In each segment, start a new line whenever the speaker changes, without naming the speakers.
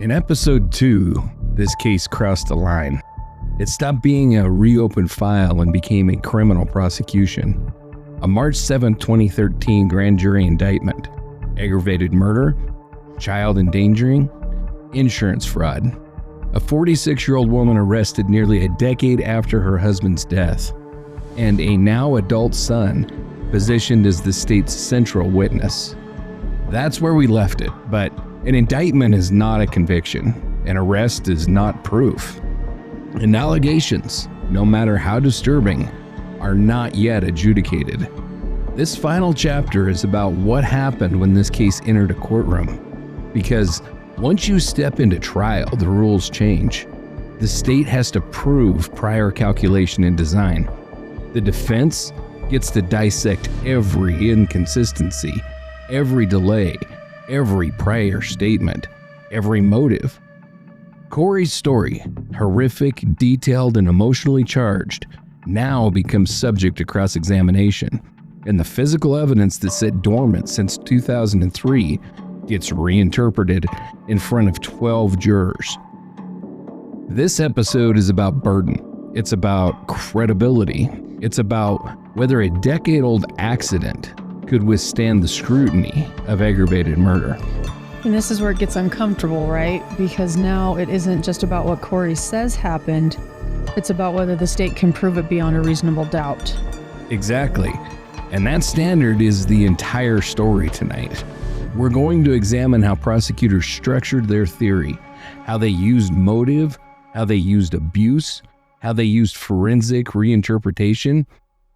In episode 2, this case crossed a line. It stopped being a reopened file and became a criminal prosecution. A March 7, 2013 grand jury indictment, aggravated murder, child endangering, insurance fraud. A 46-year-old woman arrested nearly a decade after her husband's death, and a now adult son positioned as the state's central witness. That's where we left it, but an indictment is not a conviction. An arrest is not proof. And allegations, no matter how disturbing, are not yet adjudicated. This final chapter is about what happened when this case entered a courtroom. Because once you step into trial, the rules change. The state has to prove prior calculation and design. The defense gets to dissect every inconsistency, every delay, every prior statement, every motive. Corey's story, horrific, detailed, and emotionally charged, now becomes subject to cross-examination, and the physical evidence that sat dormant since 2003 gets reinterpreted in front of 12 jurors. This episode is about burden. It's about credibility. It's about whether a decade-old accident could withstand the scrutiny of aggravated murder.
And this is where it gets uncomfortable, right? Because now it isn't just about what Corey says happened. It's about whether the state can prove it beyond a reasonable doubt.
Exactly. And that standard is the entire story tonight. We're going to examine how prosecutors structured their theory, how they used motive, how they used abuse, how they used forensic reinterpretation,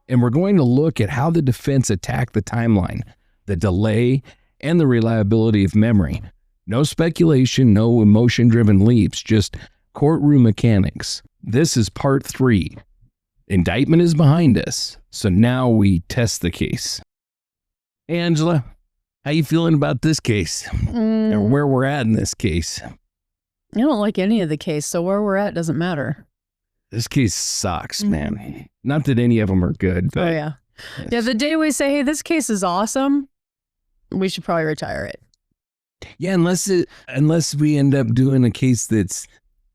and we're going to look at how the defense attacked the timeline, the delay, and the reliability of memory. No speculation, no emotion-driven leaps, just courtroom mechanics. This is part 3. Indictment is behind us, so now we test the case. Hey, Angela, how you feeling about this case? And where we're at in this case?
I don't like any of the case, so where we're at doesn't matter.
This case sucks, man. Not that any of them are good, but...
Oh, yeah. Yeah, the day we say, hey, this case is awesome, we should probably retire it.
Yeah, unless we end up doing a case that's,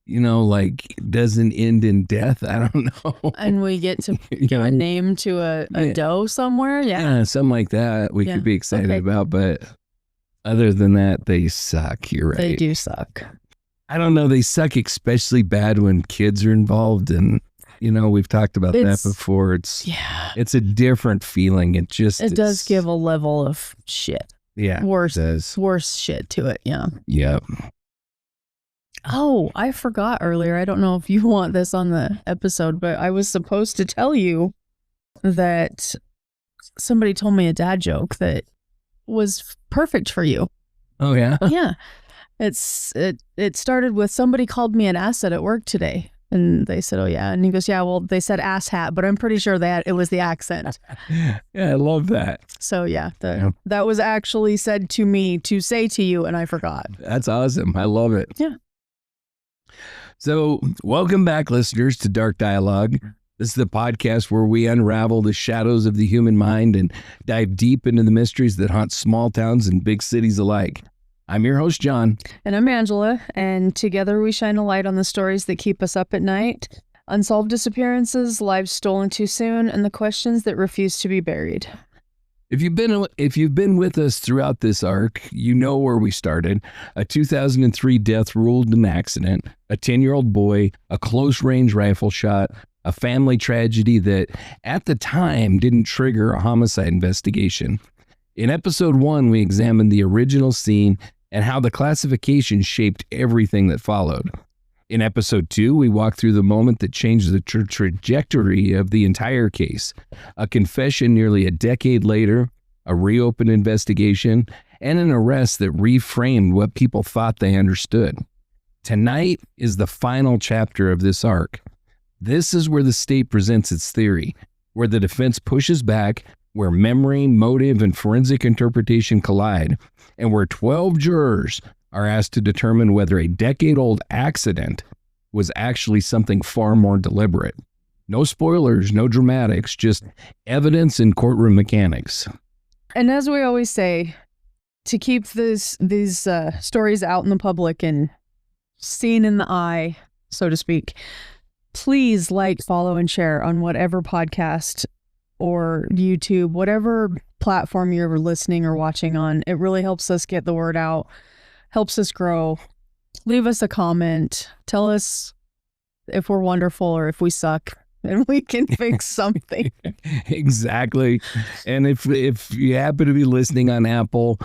like doesn't end in death. I don't know.
And we get to give a name to a doe somewhere. Yeah,
something like that we could be excited about. But other than that, they suck. You're right.
They do suck.
I don't know. They suck especially bad when kids are involved. And, we've talked about that before. It's a different feeling. It does
give a level of shit.
Yeah.
Worse shit to it. Yeah.
Yep.
Oh, I forgot earlier. I don't know if you want this on the episode, but I was supposed to tell you that somebody told me a dad joke that was perfect for you.
Oh, yeah?
Yeah. It started with somebody called me an asset at work today. And they said, oh, yeah. And he goes, yeah, well, they said ass hat, but I'm pretty sure that it was the accent.
Yeah, I love that.
So, yeah, that was actually said to me to say to you, and I forgot.
That's awesome. I love it.
Yeah.
So, welcome back, listeners, to Dark Dialogue. This is the podcast where we unravel the shadows of the human mind and dive deep into the mysteries that haunt small towns and big cities alike. I'm your host, John.
And I'm Angela, and together we shine a light on the stories that keep us up at night, unsolved disappearances, lives stolen too soon, and the questions that refuse to be buried.
If you've been with us throughout this arc, you know where we started. A 2003 death ruled an accident, a 10-year-old boy, a close-range rifle shot, a family tragedy that, at the time, didn't trigger a homicide investigation. In episode 1, we examined the original scene and how the classification shaped everything that followed. In episode 2, we walked through the moment that changed the trajectory of the entire case. A confession nearly a decade later, a reopened investigation, and an arrest that reframed what people thought they understood. Tonight is the final chapter of this arc. This is where the state presents its theory, where the defense pushes back, where memory, motive, and forensic interpretation collide, and where 12 jurors are asked to determine whether a decade-old accident was actually something far more deliberate. No spoilers, no dramatics, just evidence and courtroom mechanics.
And as we always say, to keep these stories out in the public and seen in the eye, so to speak, please like, follow, and share on whatever podcast or YouTube, whatever platform you're listening or watching on. It really helps us get the word out, helps us grow. Leave us a comment. Tell us if we're wonderful or if we suck, and we can fix something.
Exactly. And if you happen to be listening on Apple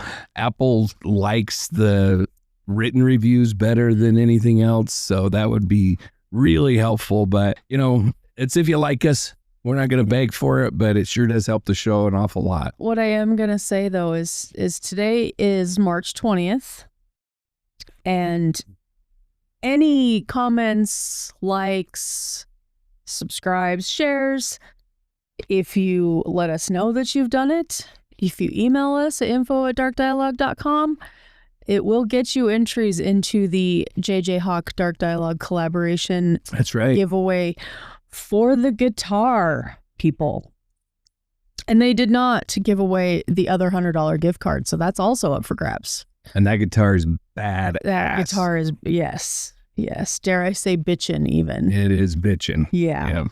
likes the written reviews better than anything else, so that would be really helpful. But it's if you like us, we're not going to beg for it, but it sure does help the show an awful lot.
What I am going to say though is today is March 20th, and any comments, likes, subscribes, shares, if you let us know that you've done it, if you email us at info@darkdialogue.com, it will get you entries into the JJ Hawk Dark Dialogue collaboration.
That's right.
Giveaway for the guitar people. And they did not give away the other $100 gift card, so that's also up for grabs.
And that guitar is bad.
That guitar is, yes. Dare I say bitchin' even.
It is bitchin'.
Yeah.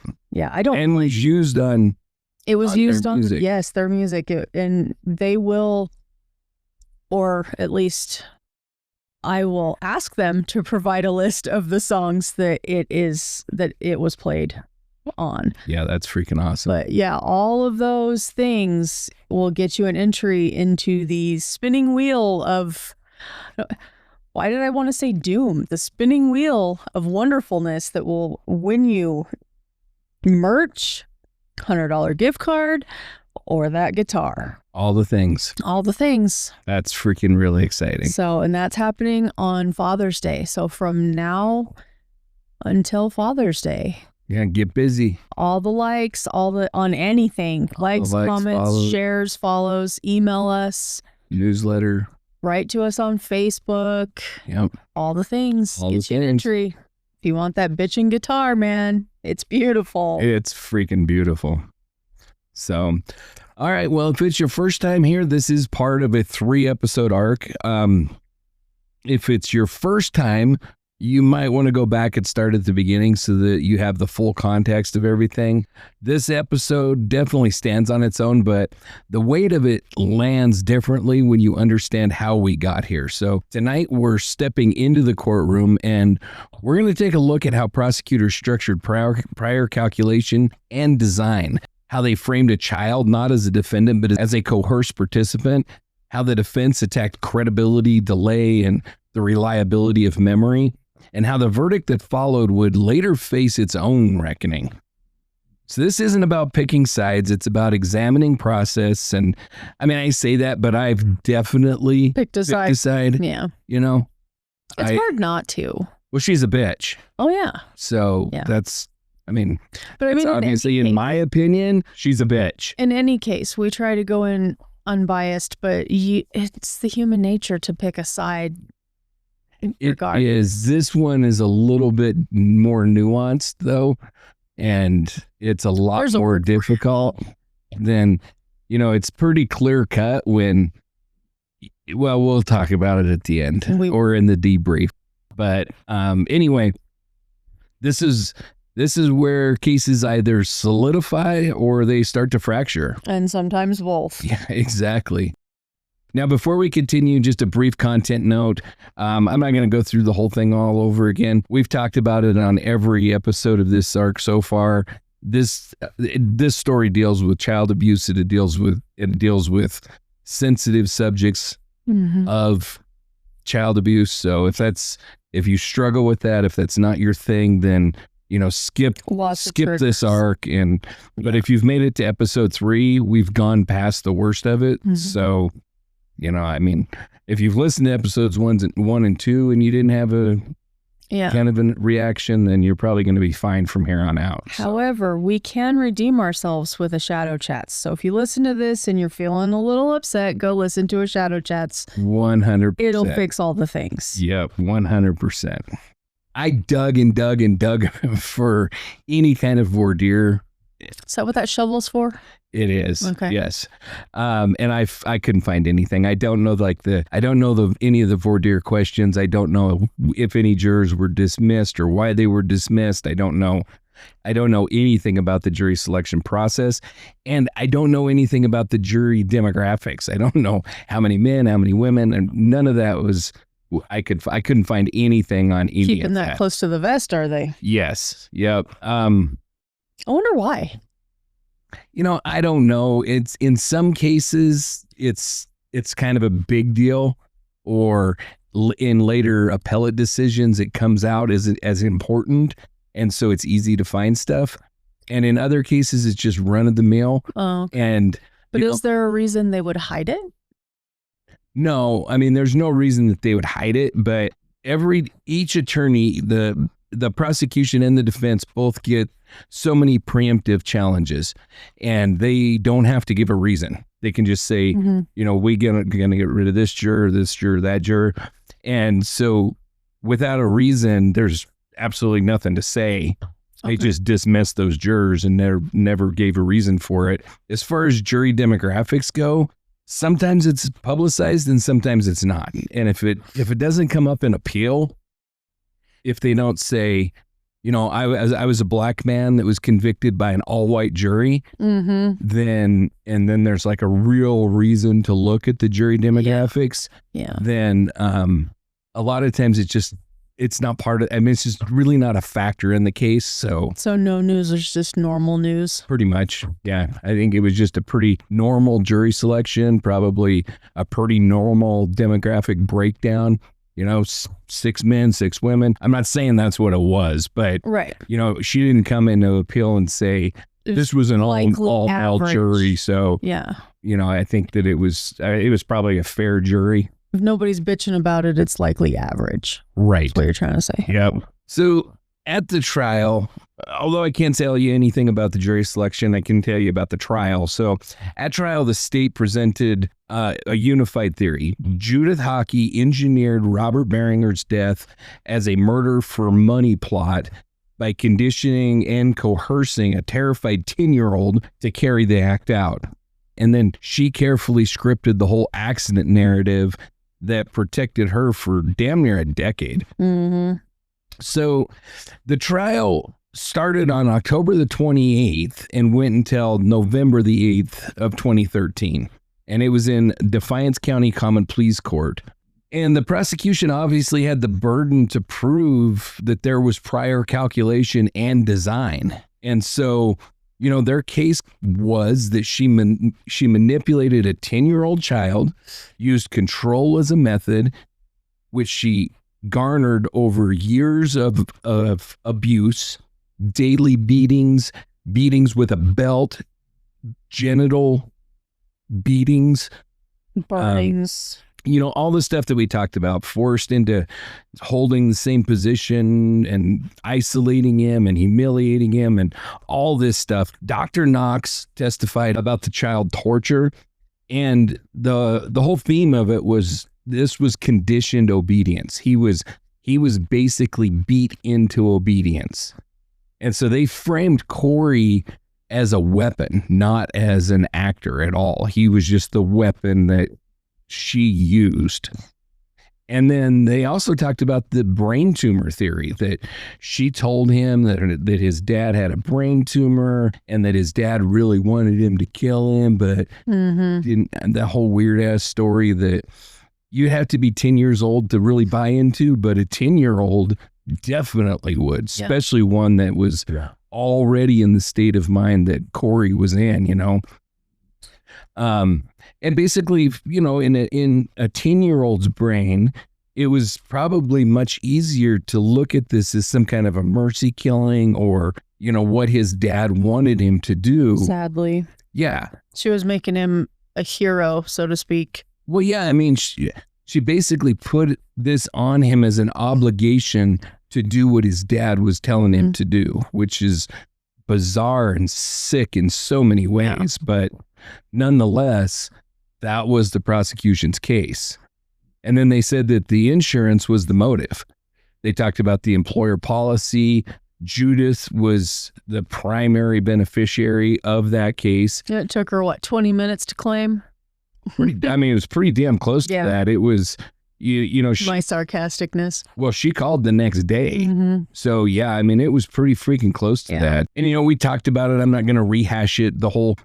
I don't.
And was used on.
It was used on
music.
Yes, their music, and they will, or at least I will ask them to provide a list of the songs that it was played on.
Yeah, that's freaking awesome.
But yeah, all of those things will get you an entry into the spinning wheel of, why did I want to say doom? The spinning wheel of wonderfulness that will win you merch, $100 gift card, or that guitar.
All the things.
That's
freaking really exciting.
So, and that's happening on Father's Day. So from now until Father's Day.
Yeah, get busy.
All the likes, on anything. Likes, comments, shares, follows, email us.
Newsletter.
Write to us on Facebook.
Yep.
All the things. Get you an entry. If you want that bitchin' guitar, man, it's beautiful.
It's freaking beautiful. So, all right. Well, if it's your first time here, this is part of a 3-episode arc. If it's your first time, you might want to go back and start at the beginning so that you have the full context of everything. This episode definitely stands on its own, but the weight of it lands differently when you understand how we got here. So tonight we're stepping into the courtroom, and we're going to take a look at how prosecutors structured prior calculation and design, how they framed a child not as a defendant but as a coerced participant, how the defense attacked credibility, delay, and the reliability of memory, and how the verdict that followed would later face its own reckoning. So this isn't about picking sides, it's about examining process. And I mean, I say that, but I've definitely picked a side.
Yeah.
It's
hard not to.
Well, she's a bitch.
Oh, yeah.
So
yeah.
That's, but
obviously,
in my opinion, she's a bitch.
In any case, we try to go in unbiased, but it's the human nature to pick a side.
It is. This one is a little bit more nuanced, though, and it's a lot more difficult than, it's pretty clear cut when, well, we'll talk about it at the end or in the debrief. But anyway, this is where cases either solidify or they start to fracture.
And sometimes both.
Yeah, exactly. Now, before we continue, just a brief content note. I'm not going to go through the whole thing all over again. We've talked about it on every episode of this arc so far. This story deals with child abuse. It deals with sensitive subjects of child abuse. So if you struggle with that, if that's not your thing, then skip this arc. But if you've made it to episode 3, we've gone past the worst of it. So. If you've listened to episodes 1 and 2 and you didn't have a kind of a reaction, then you're probably going to be fine from here on out.
However, we can redeem ourselves with a Shadow Chats. So if you listen to this and you're feeling a little upset, go listen to a Shadow Chats.
100%.
It'll fix all the things.
Yep, 100%. I dug and dug and dug for any kind of voir dire
Is that what that shovel's for?
It is.
Okay.
Yes. And I couldn't find anything. I don't know any of the voir dire questions. I don't know if any jurors were dismissed or why they were dismissed. I don't know anything about the jury selection process, and I don't know anything about the jury demographics. I don't know how many men, how many women, and none of that was. I couldn't find anything on any
Keeping
of
that close to the vest, are they?
Yes. Yep.
I wonder why.
I don't know. It's in some cases it's kind of a big deal, or in later appellate decisions it comes out as important, and so it's easy to find stuff. And in other cases it's just run of the mill.
Oh, okay. But is there a reason they would hide it?
No, I mean, there's no reason that they would hide it, but each attorney, the prosecution and the defense both get so many preemptive challenges, and they don't have to give a reason. They can just say, we're gonna get rid of this juror, that juror. And so without a reason, there's absolutely nothing to say. They just dismissed those jurors and never gave a reason for it. As far as jury demographics go, sometimes it's publicized and sometimes it's not. And if it doesn't come up in appeal, if they don't say, I was a black man that was convicted by an all-white jury, then there's like a real reason to look at the jury demographics.
Yeah.
Then a lot of times it's not part of. I mean, it's just really not a factor in the case. So
no news is just normal news.
Pretty much, yeah. I think it was just a pretty normal jury selection, probably a pretty normal demographic breakdown. 6 men, 6 women. I'm not saying that's what it was, but
right.
She didn't come into appeal and say this was an all jury. So
yeah,
I think that it was probably a fair jury.
If nobody's bitching about it, it's likely average.
Right.
That's what you're trying to say.
Yep. So at the trial, although I can't tell you anything about the jury selection, I can tell you about the trial. So at trial, the state presented a unified theory. Judith Hawkey engineered Robert Breininger's death as a murder for money plot by conditioning and coercing a terrified 10-year-old to carry the act out. And then she carefully scripted the whole accident narrative that protected her for damn near a decade. So the trial started on October the 28th and went until November the 8th of 2013. And it was in Defiance County Common Pleas Court. And the prosecution obviously had the burden to prove that there was prior calculation and design. And so, their case was that she manipulated a 10-year-old child, used control as a method, which she garnered over years of abuse, daily beatings with a belt, genital beatings,
burnings,
all the stuff that we talked about, forced into holding the same position and isolating him and humiliating him and all this stuff. Dr. Knox testified about the child torture, and the whole theme of it was this was conditioned obedience. He was basically beat into obedience. And so they framed Corey as a weapon, not as an actor at all. He was just the weapon that she used. And then they also talked about the brain tumor theory, that she told him that his dad had a brain tumor and that his dad really wanted him to kill him, but didn't. That whole weird ass story that you have to be 10 years old to really buy into, but a 10-year-old definitely would, especially one that was already in the state of mind that Corey was in, And basically, in a 10-year-old's brain, it was probably much easier to look at this as some kind of a mercy killing or, what his dad wanted him to do.
Sadly.
Yeah.
She was making him a hero, so to speak.
Well, yeah, I mean, she basically put this on him as an obligation to do what his dad was telling him to do, which is bizarre and sick in so many ways. But nonetheless, that was the prosecution's case. And then they said that the insurance was the motive. They talked about the employer policy, Judith was the primary beneficiary of that case.
It took her, 20 minutes to claim?
It was pretty damn close to that. It was,
my sarcasticness.
Well, she called the next day.
Mm-hmm.
So, yeah, it was pretty freaking close to that. And, we talked about it. I'm not going to rehash it, the whole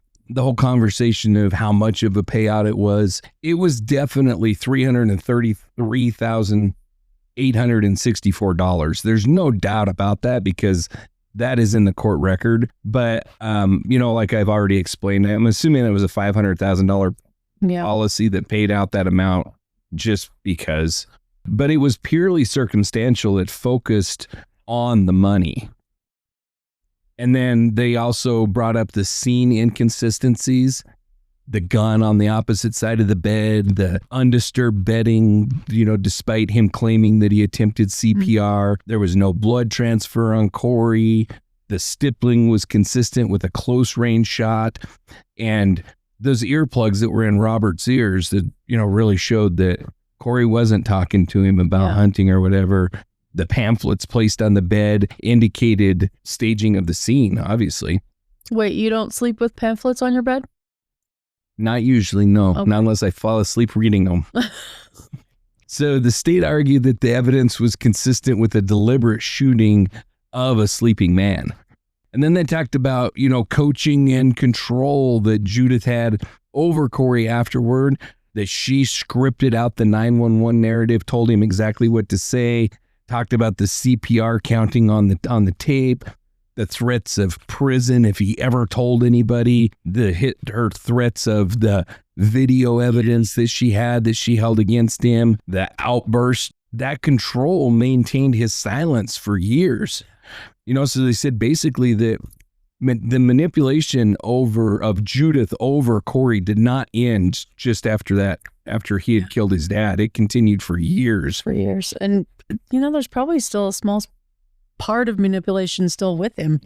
conversation of how much of a payout it was. It was definitely $333,864. There's no doubt about that because that is in the court record. But, like I've already explained, I'm assuming it was a $500,000 policy that paid out that amount just because. But it was purely circumstantial. It focused on the money. And then they also brought up the scene inconsistencies, the gun on the opposite side of the bed, the undisturbed bedding, despite him claiming that he attempted CPR. There was no blood transfer on Corey. The stippling was consistent with a close range shot. And those earplugs that were in Robert's ears that, really showed that Corey wasn't talking to him about hunting or whatever. The pamphlets placed on the bed indicated staging of the scene, obviously.
Wait, you don't sleep with pamphlets on your bed?
Not usually, no. Okay. Not unless I fall asleep reading them. So the state argued that the evidence was consistent with a deliberate shooting of a sleeping man. And then they talked about, coaching and control that Judith had over Corey afterward, that she scripted out the 911 narrative, told him exactly what to say, talked about the CPR counting on the tape, the threats of prison if he ever told anybody, her threats of the video evidence that she held against him, the outburst. That control maintained his silence for years. So they said basically that the manipulation of Judith over Corey did not end just after he had killed his dad. It continued for years.
And, there's probably still a small part of manipulation still with him.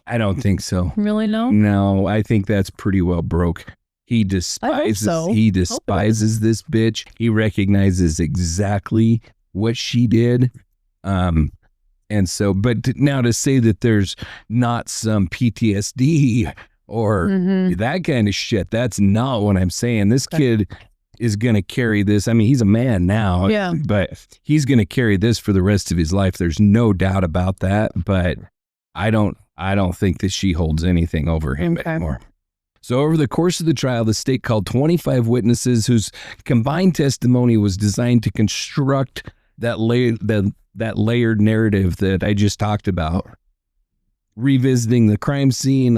I don't think so.
Really, no?
No, I think that's pretty well broke. He despises this bitch. He recognizes exactly what she did. And so, but now to say that there's not some PTSD or that kind of shit, that's not what I'm saying. This kid is going to carry this. He's a man now, but he's going to carry this for the rest of his life. There's no doubt about that. But I don't think that she holds anything over him anymore. So over the course of the trial, the state called 25 witnesses whose combined testimony was designed to construct that layered narrative that I just talked about, revisiting the crime scene,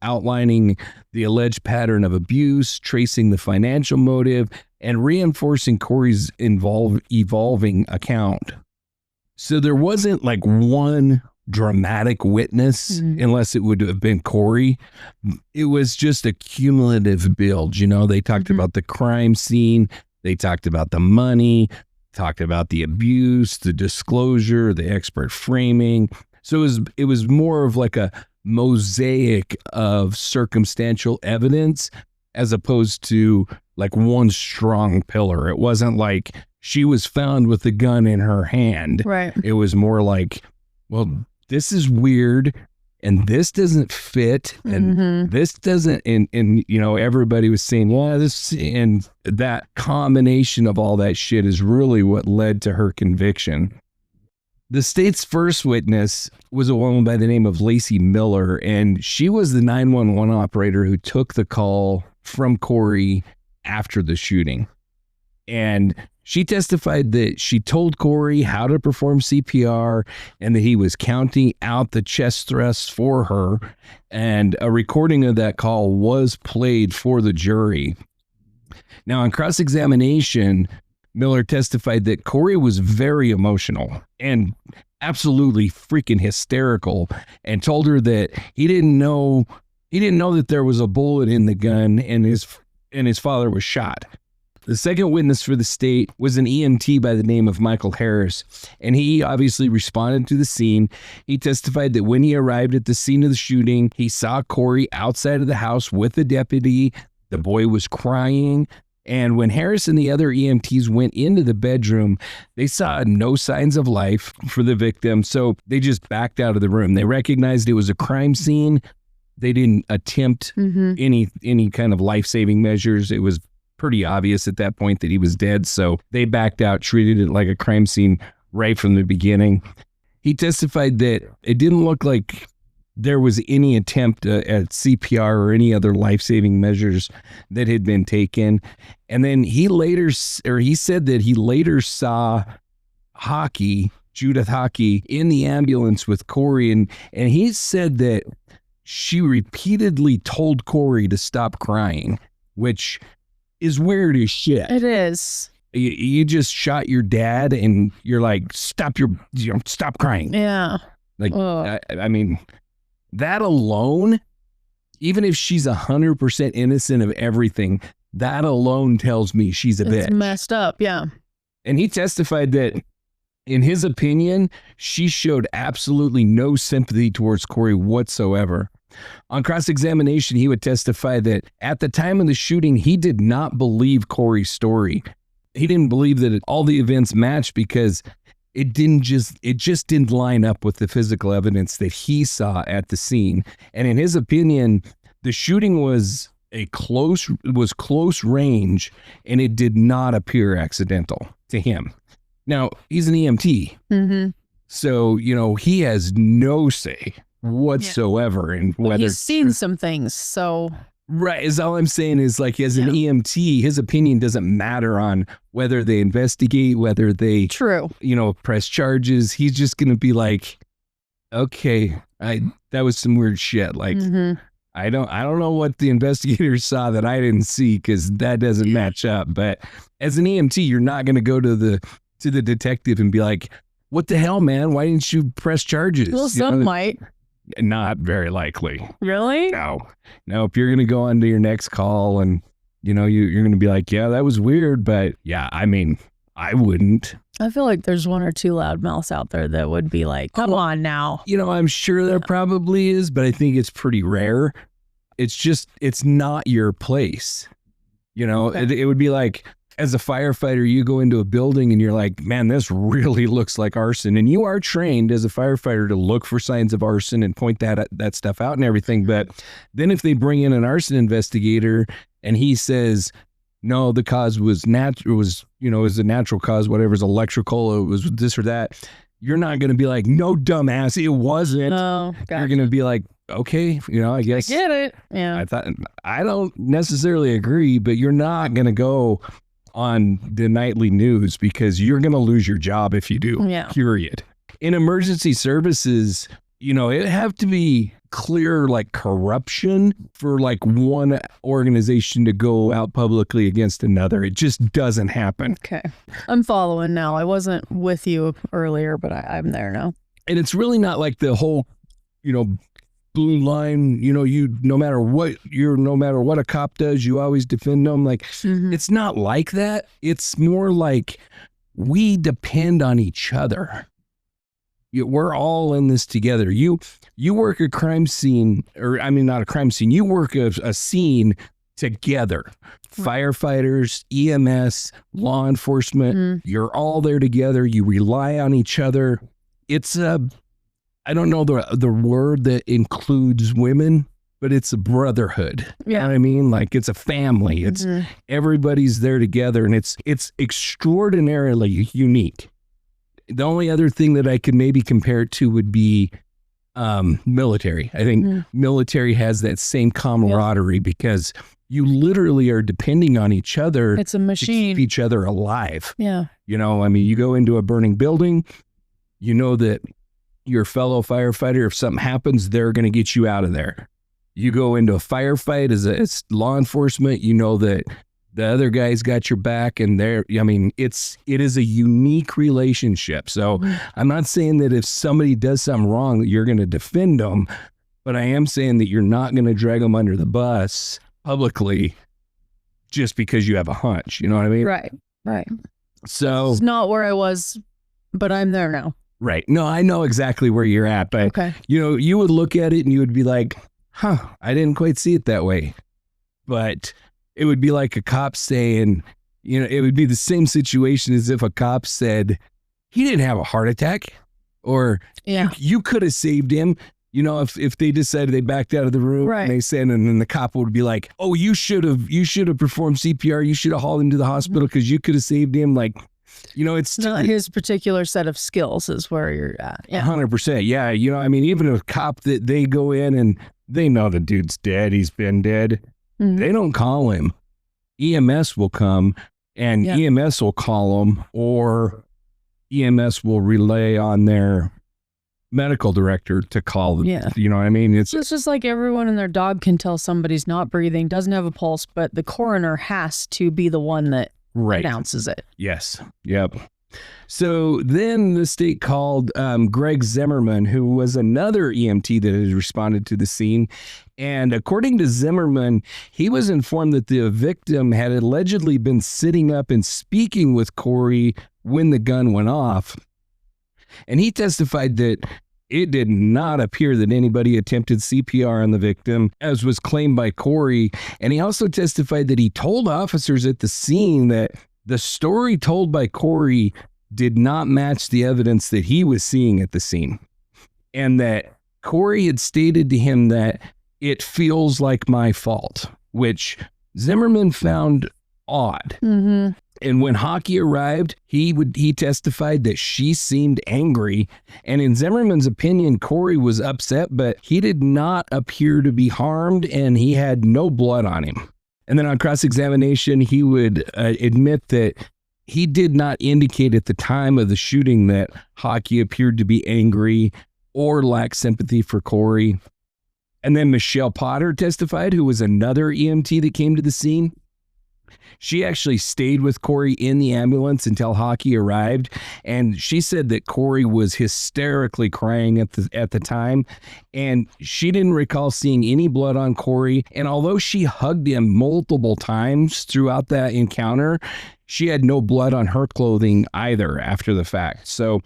outlining the alleged pattern of abuse, tracing the financial motive, and reinforcing Corey's evolving account. So there wasn't like one dramatic witness, unless it would have been Corey. It was just a cumulative build. They talked about the crime scene, they talked about the money, talked about the abuse, the disclosure, the expert framing. So it was more of like a mosaic of circumstantial evidence as opposed to like one strong pillar. It wasn't like she was found with the gun in her hand. Right. It was more like, well, this is weird and this doesn't fit and this doesn't, and everybody was saying, yeah, this, and that combination of all that shit is really what led to her conviction. The state's first witness was a woman by the name of Lacey Miller, and she was the 911 operator who took the call from Corey after the shooting. And she testified that she told Corey how to perform CPR and that he was counting out the chest thrusts for her. And a recording of that call was played for the jury. Now, on cross-examination, Miller testified that Corey was very emotional and absolutely freaking hysterical, and told her that he didn't know that there was a bullet in the gun and his father was shot. The second witness for the state was an EMT by the name of Michael Harris, and he obviously responded to the scene. He testified that when he arrived at the scene of the shooting, he saw Corey outside of the house with the deputy. The boy was crying. And when Harris and the other EMTs went into the bedroom, they saw no signs of life for the victim. So they just backed out of the room. They recognized it was a crime scene. They didn't attempt any kind of life-saving measures. It was pretty obvious at that point that he was dead. So they backed out, treated it like a crime scene right from the beginning. He testified that it didn't look like there was any attempt at CPR or any other life-saving measures that had been taken. And then he said that he later saw Judith Hawkey, in the ambulance with Corey. And he said that she repeatedly told Corey to stop crying, which is weird as shit.
It is.
You just shot your dad and you're like, stop crying.
Yeah.
Like, I mean, that alone, even if she's 100% innocent of everything, that alone tells me she's a bitch.
It's messed up, yeah.
And he testified that, in his opinion, she showed absolutely no sympathy towards Corey whatsoever. On cross-examination, he would testify that at the time of the shooting, he did not believe Corey's story. He didn't believe that all the events matched because it just didn't line up with the physical evidence that he saw at the scene. And in his opinion, the shooting was close range, and it did not appear accidental to him. Now, he's an EMT, so, he has no say whatsoever in whether...
He's seen some things, so...
Right, is all I'm saying is, like, as an EMT, his opinion doesn't matter on whether they investigate, whether they...
True.
Press charges. He's just going to be like, okay, that was some weird shit. Like, I don't know what the investigators saw that I didn't see, because that doesn't match up. But as an EMT, you're not going to go to the detective and be like, what the hell, man? Why didn't you press charges?
Well, some might.
Not very likely.
Really?
No. If you're going to go on to your next call and, you're going to be like, yeah, that was weird. But yeah, I mean, I wouldn't.
I feel like there's one or two loudmouths out there that would be like, come on now.
I'm sure there probably is, but I think it's pretty rare. It's not your place. Okay. It would be like, as a firefighter, you go into a building and you're like, man, this really looks like arson. And you are trained as a firefighter to look for signs of arson and point that stuff out and everything. But then if they bring in an arson investigator and he says, no, the cause was natural, it was a natural cause, whatever's electrical, it was this or that, you're not going to be like, no, dumbass, it wasn't.
No, gotcha.
You're going to be like, okay, I guess.
I get it. Yeah.
I don't necessarily agree, but you're not going to go on the nightly news because you're going to lose your job if you do, period. In emergency services, it have to be clear, like, corruption for, like, one organization to go out publicly against another. It just doesn't happen.
Okay. I'm following now. I wasn't with you earlier, but I'm there now.
And it's really not like the whole, blue line, no matter what a cop does, you always defend them. Like, it's not like that. It's more like we depend on each other. We're all in this together. You work a crime scene, not a crime scene. You work a scene together. Firefighters, EMS, law enforcement, you're all there together. You rely on each other. It's I don't know the word that includes women, but it's a brotherhood. Yeah. You know what I mean? Like, it's a family. It's everybody's there together, and it's extraordinarily unique. The only other thing that I could maybe compare it to would be military. I think military has that same camaraderie because you literally are depending on each other.
It's a machine.
To keep each other alive.
Yeah.
You go into a burning building, that your fellow firefighter, if something happens, they're going to get you out of there. You go into a firefight as law enforcement, that the other guy's got your back, and it is a unique relationship. So I'm not saying that if somebody does something wrong that you're going to defend them, but I am saying that you're not going to drag them under the bus publicly just because you have a hunch. You know what I mean?
Right.
So
it's not where I was, but I'm there now.
Right. No, I know exactly where you're at, but you would look at it and you would be like, I didn't quite see it that way. But it would be like a cop saying, it would be the same situation as if a cop said, he didn't have a heart attack, or you could have saved him. If they decided they backed out of the room,
right,
and they said, and then the cop would be like, oh, you should have performed CPR. You should have hauled him to the hospital because you could have saved him. Like, it's
not his particular set of skills is where you're at. Yeah.
100%. Yeah. Even a cop that they go in and they know the dude's dead. He's been dead. Mm-hmm. They don't call him. EMS will come and EMS will call him, or EMS will relay on their medical director to call them.
Yeah.
You know what I mean? It's
just like everyone and their dog can tell somebody's not breathing, doesn't have a pulse, but the coroner has to be the one that announces it.
Yes. Yep. So then the state called Greg Zimmerman, who was another EMT that had responded to the scene. And according to Zimmerman, he was informed that the victim had allegedly been sitting up and speaking with Corey when the gun went off. And he testified that it did not appear that anybody attempted CPR on the victim, as was claimed by Corey. And he also testified that he told officers at the scene that the story told by Corey did not match the evidence that he was seeing at the scene. And that Corey had stated to him that it feels like my fault, which Zimmerman found odd.
Mm-hmm.
And when Hawkey arrived, he testified that she seemed angry. And in Zimmerman's opinion, Corey was upset, but he did not appear to be harmed, and he had no blood on him. And then on cross-examination, he would admit that he did not indicate at the time of the shooting that Hawkey appeared to be angry or lack sympathy for Corey. And then Michelle Potter testified, who was another EMT that came to the scene. She actually stayed with Corey in the ambulance until Hawkey arrived, and she said that Corey was hysterically crying at the time, and she didn't recall seeing any blood on Corey. And although she hugged him multiple times throughout that encounter, she had no blood on her clothing either after the fact. So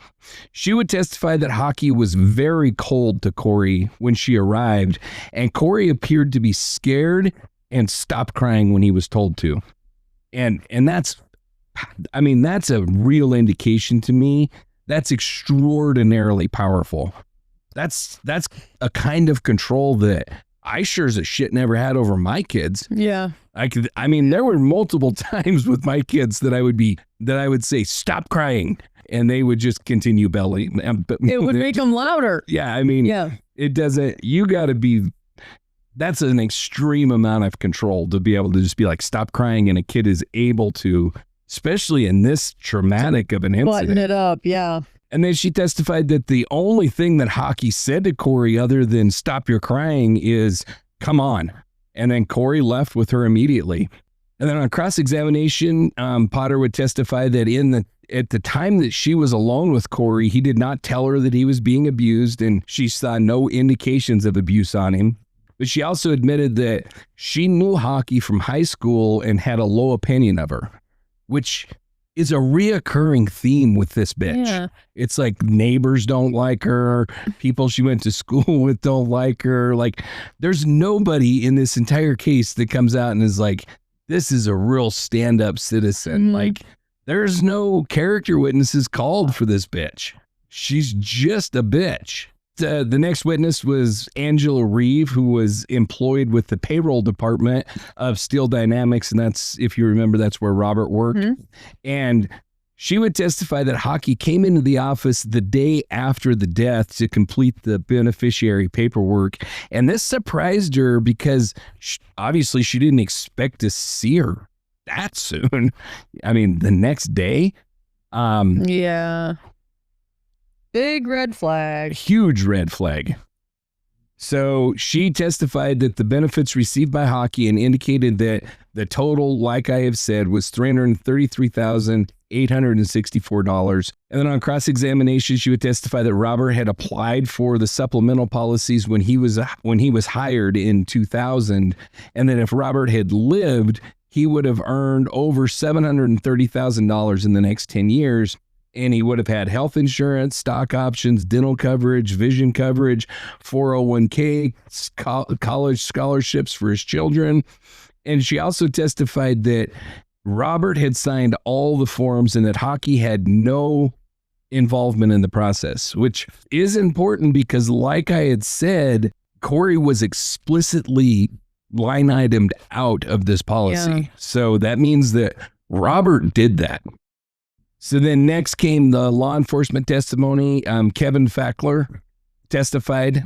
she would testify that Hawkey was very cold to Corey when she arrived, and Corey appeared to be scared and stopped crying when he was told to. And that's a real indication to me. That's extraordinarily powerful. That's a kind of control that I sure as a shit never had over my kids.
Yeah.
There were multiple times with my kids that I would say, stop crying. And they would just continue belling.
It would make them louder.
Yeah. It doesn't, that's an extreme amount of control to be able to just be like, stop crying. And a kid is able to, especially in this traumatic of an incident.
Button it up. Yeah.
And then she testified that the only thing that Hawkey said to Corey other than stop your crying is, come on. And then Corey left with her immediately. And then on cross-examination, Potter would testify that at the time that she was alone with Corey, he did not tell her that he was being abused, and she saw no indications of abuse on him. But she also admitted that she knew Hawkey from high school and had a low opinion of her, which is a reoccurring theme with this bitch.
Yeah.
It's like neighbors don't like her. People she went to school with don't like her. Like, there's nobody in this entire case that comes out and is like, this is a real stand-up citizen. Mm-hmm. Like, there's no character witnesses called for this bitch. She's just a bitch. The next witness was Angela Reeve, who was employed with the payroll department of Steel Dynamics. And that's, if you remember, that's where Robert worked. Mm-hmm. And she would testify that Hawkey came into the office the day after the death to complete the beneficiary paperwork. And this surprised her because obviously she didn't expect to see her that soon. The next day.
Yeah. Big red flag.
Huge red flag. So she testified that the benefits received by Hawkey and indicated that the total, like I have said, was $333,864. And then on cross-examination, she would testify that Robert had applied for the supplemental policies when he was hired in 2000, and that if Robert had lived, he would have earned over $730,000 in the next 10 years. And he would have had health insurance, stock options, dental coverage, vision coverage, 401k, college scholarships for his children. And she also testified that Robert had signed all the forms and that Hawkey had no involvement in the process, which is important because, like I had said, Corey was explicitly line itemed out of this policy.
Yeah.
So that means that Robert did that. So then next came the law enforcement testimony. Kevin Fackler testified.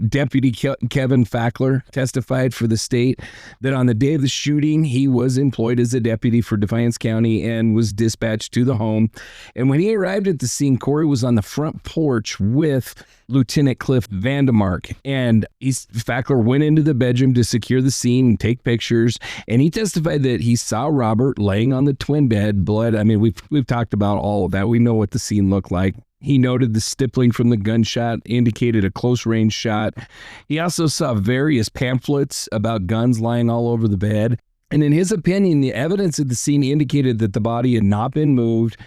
Deputy Kevin Fackler testified for the state that on the day of the shooting, he was employed as a deputy for Defiance County and was dispatched to the home. And when he arrived at the scene, Corey was on the front porch with Lieutenant Cliff Vandemark. And Fackler went into the bedroom to secure the scene and take pictures. And he testified that he saw Robert laying on the twin bed, blood. I mean, we've talked about all of that. We know what the scene looked like. He noted the stippling from the gunshot indicated a close range shot. He also saw various pamphlets about guns lying all over the bed. And in his opinion, the evidence at the scene indicated that the body had not been moved.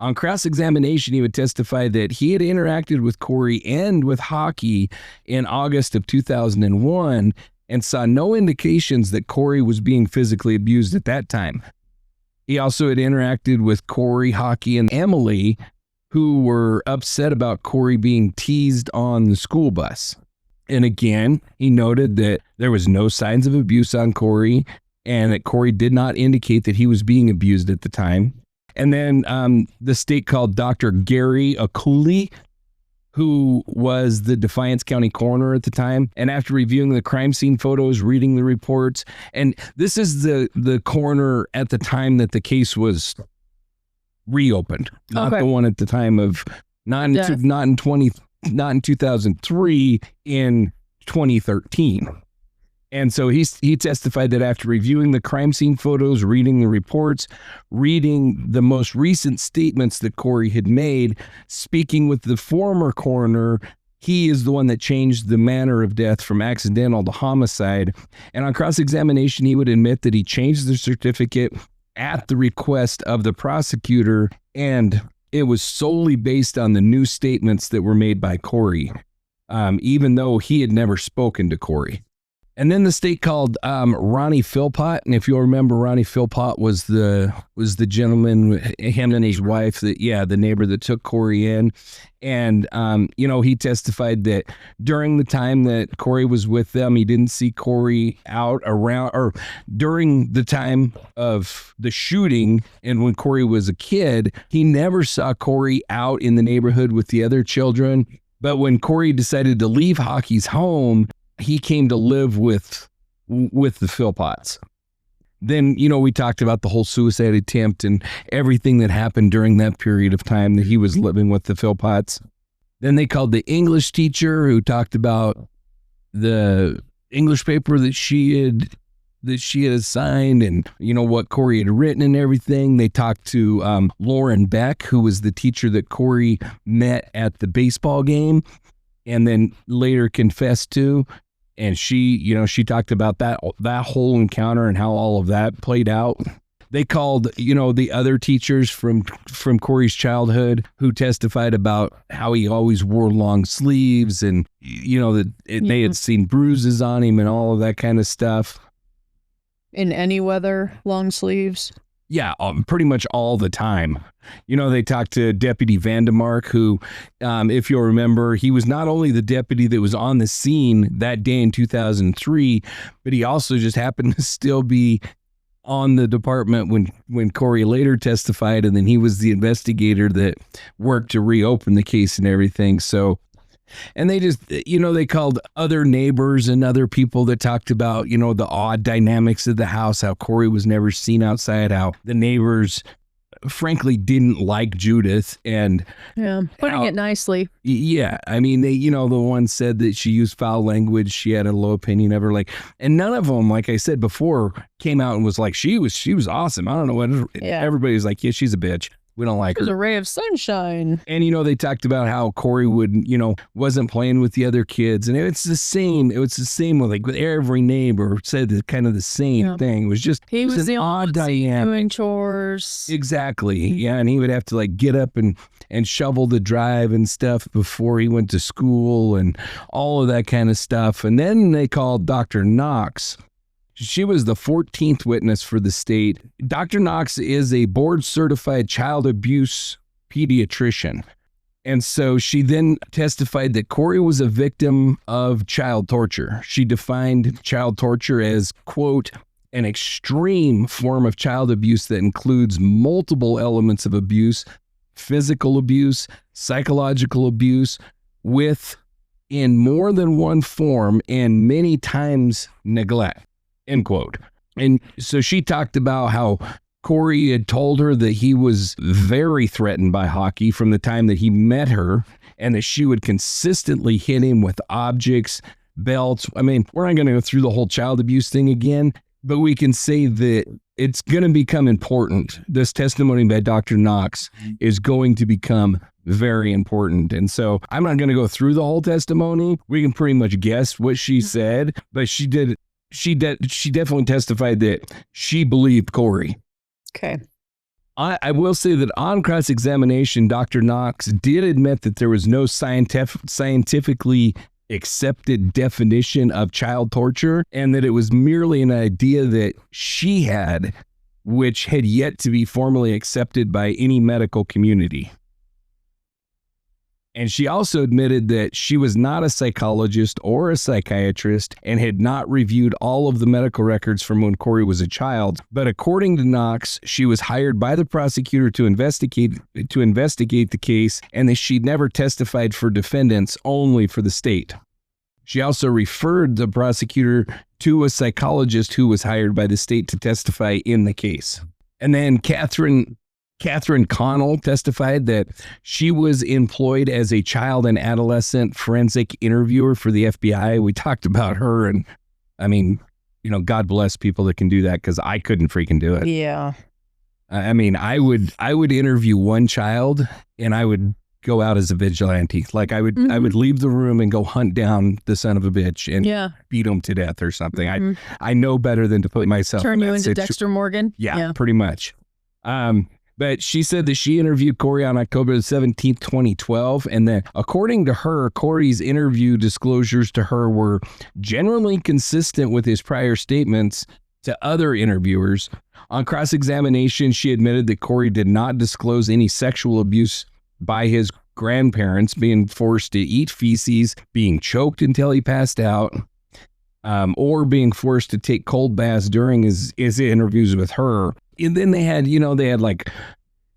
On cross-examination, he would testify that he had interacted with Corey and with Hawkey in August of 2001 and saw no indications that Corey was being physically abused at that time. He also had interacted with Corey, Hawkey, and Emily, who were upset about Corey being teased on the school bus. And again, he noted that there was no signs of abuse on Corey and that Corey did not indicate that he was being abused at the time. And then the state called Dr. Gary Akuli, who was the Defiance County coroner at the time. And after reviewing the crime scene photos, reading the reports, and this is the coroner at the time that the case was reopened, not the one at the time of not in 2003, in 2013. And so he testified that after reviewing the crime scene photos, reading the reports, reading the most recent statements that Corey had made, speaking with the former coroner, he is the one that changed the manner of death from accidental to homicide. And on cross-examination, he would admit that he changed the certificate at the request of the prosecutor, and it was solely based on the new statements that were made by Corey, even though he had never spoken to Corey. And then the state called Ronnie Philpott, and if you'll remember, Ronnie Philpott was the gentleman, him and his wife, the neighbor that took Corey in, and he testified that during the time that Corey was with them, he didn't see Corey out around, or during the time of the shooting, and when Corey was a kid, he never saw Corey out in the neighborhood with the other children. But when Corey decided to leave Hawkey's home, he came to live with the Philpotts. Then, we talked about the whole suicide attempt and everything that happened during that period of time that he was living with the Philpotts. Then they called the English teacher, who talked about the English paper that she had assigned and, what Corey had written and everything. They talked to Lauren Beck, who was the teacher that Corey met at the baseball game and then later confessed to. And she talked about that whole encounter and how all of that played out. They called, the other teachers from Corey's childhood who testified about how he always wore long sleeves and, they had seen bruises on him and all of that kind of stuff.
In any weather, long sleeves?
Yeah, pretty much all the time. They talked to Deputy Vandemark, who, if you'll remember, he was not only the deputy that was on the scene that day in 2003, but he also just happened to still be on the department when Corey later testified, and then he was the investigator that worked to reopen the case and everything. So, and they just, they called other neighbors and other people that talked about, the odd dynamics of the house, how Corey was never seen outside, how the neighbors frankly didn't like Judith, and
putting it nicely.
Yeah. I mean, they, the one said that she used foul language. She had a low opinion of her, and none of them, like I said before, came out and was like, she was awesome. I don't know what, everybody's like, yeah, she's a bitch. We don't like her.
She's a ray of sunshine.
And, they talked about how Corey would, wasn't playing with the other kids. And it's the same. It was the same with every neighbor said kind of the same thing. It was just,
he was the
odd dynamic.
Doing chores.
Exactly. Yeah. And he would have to get up and shovel the drive and stuff before he went to school and all of that kind of stuff. And then they called Dr. Knox, She was the 14th witness for the state. Dr. Knox is a board-certified child abuse pediatrician. And so she then testified that Corey was a victim of child torture. She defined child torture as, quote, an extreme form of child abuse that includes multiple elements of abuse, physical abuse, psychological abuse, in more than one form and many times neglect, end quote. And so she talked about how Corey had told her that he was very threatened by Hawkey from the time that he met her, and that she would consistently hit him with objects, belts. I mean, we're not going to go through the whole child abuse thing again, but we can say that it's going to become important. This testimony by Dr. Knox is going to become very important. And so I'm not going to go through the whole testimony. We can pretty much guess what she said, but she definitely testified that she believed Corey.
Okay.
I will say that on cross-examination, Dr. Knox did admit that there was no scientifically accepted definition of child torture, and that it was merely an idea that she had, which had yet to be formally accepted by any medical community. And she also admitted that she was not a psychologist or a psychiatrist and had not reviewed all of the medical records from when Corey was a child. But according to Knox, she was hired by the prosecutor to investigate the case, and that she'd never testified for defendants, only for the state. She also referred the prosecutor to a psychologist who was hired by the state to testify in the case. And then Catherine Connell testified that she was employed as a child and adolescent forensic interviewer for the FBI. We talked about her, and I mean, God bless people that can do that, because I couldn't freaking do it.
Yeah.
I mean, I would interview one child, and I would go out as a vigilante. Like I would leave the room and go hunt down the son of a bitch and beat him to death or something. I know better than to put myself
turn
in
you
that
into Dexter Morgan.
Yeah, pretty much. But she said that she interviewed Corey on October 17th, 2012, and that according to her, Corey's interview disclosures to her were generally consistent with his prior statements to other interviewers. On cross-examination, she admitted that Corey did not disclose any sexual abuse by his grandparents, being forced to eat feces, being choked until he passed out, or being forced to take cold baths during his interviews with her. And then they had like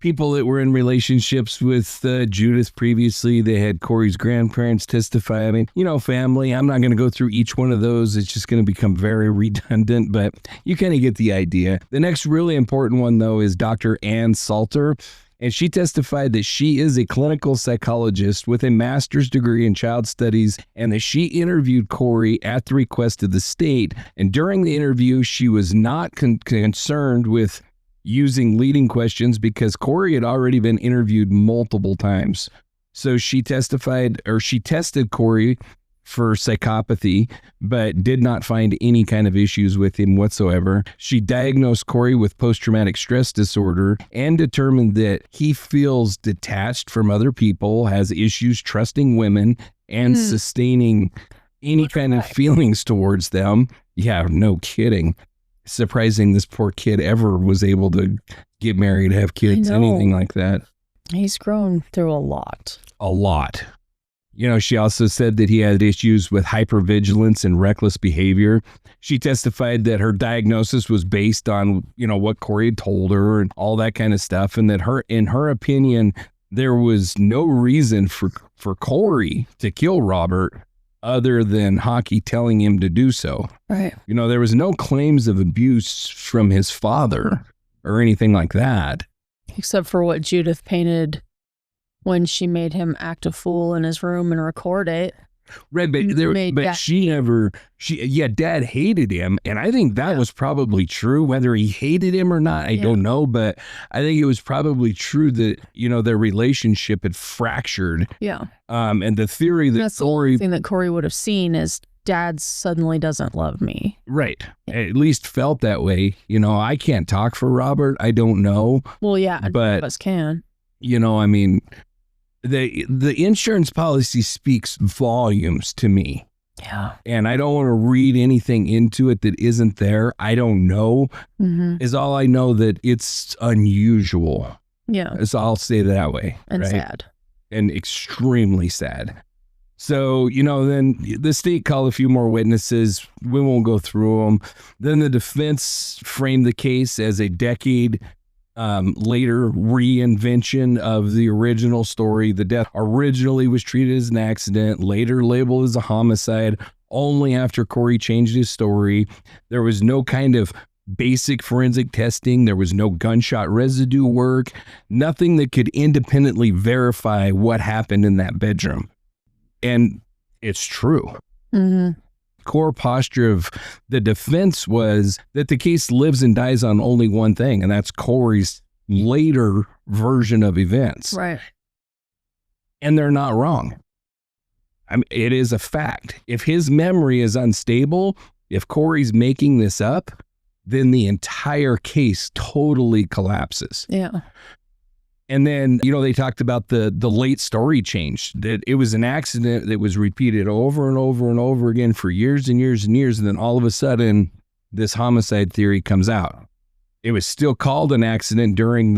people that were in relationships with Judith previously. They had Corey's grandparents testify. I mean, family. I'm not going to go through each one of those. It's just going to become very redundant, but you kind of get the idea. The next really important one, though, is Dr. Ann Salter. And she testified that she is a clinical psychologist with a master's degree in child studies, and that she interviewed Corey at the request of the state. And during the interview, she was not concerned with using leading questions because Corey had already been interviewed multiple times. So she tested Corey for psychopathy, but did not find any kind of issues with him whatsoever. She diagnosed Corey with post-traumatic stress disorder and determined that he feels detached from other people, has issues trusting women, and sustaining any kind of feelings towards them. Yeah, no kidding. Surprising this poor kid ever was able to get married, have kids, anything like that.
He's grown through a lot.
A lot. She also said that he had issues with hypervigilance and reckless behavior. She testified that her diagnosis was based on, what Corey had told her and all that kind of stuff. And that in her opinion, there was no reason for Corey to kill Robert other than Hawkey telling him to do so.
Right.
There was no claims of abuse from his father or anything like that.
Except for what Judith painted when she made him act a fool in his room and record it.
Right, but Dad hated him, and I think that was probably true. Whether he hated him or not, I don't know, but I think it was probably true that, their relationship had fractured.
Yeah.
And the theory that
that's
Corey...
the thing that Corey would have seen is Dad suddenly doesn't love me.
Right. At least felt that way. I can't talk for Robert. I don't know.
Well, yeah,
but
none of us can.
I mean... The insurance policy speaks volumes to me.
Yeah.
And I don't want to read anything into it that isn't there. I don't know. Is all I know that it's unusual.
Yeah.
So I'll say that way.
And
right?
sad.
And extremely sad. So, then the state called a few more witnesses. We won't go through them. Then the defense framed the case as a decade later reinvention of the original story. The death originally was treated as an accident, later labeled as a homicide, only after Corey changed his story. There was no kind of basic forensic testing. There was no gunshot residue work, nothing that could independently verify what happened in that bedroom. And it's true. Core posture of the defense was that the case lives and dies on only one thing, and that's Corey's later version of events.
Right.
And they're not wrong. I mean, it is a fact. If his memory is unstable, if Corey's making this up, then the entire case totally collapses.
Yeah.
And then, they talked about the late story change, that it was an accident that was repeated over and over and over again for years and years and years. And then all of a sudden, this homicide theory comes out. It was still called an accident during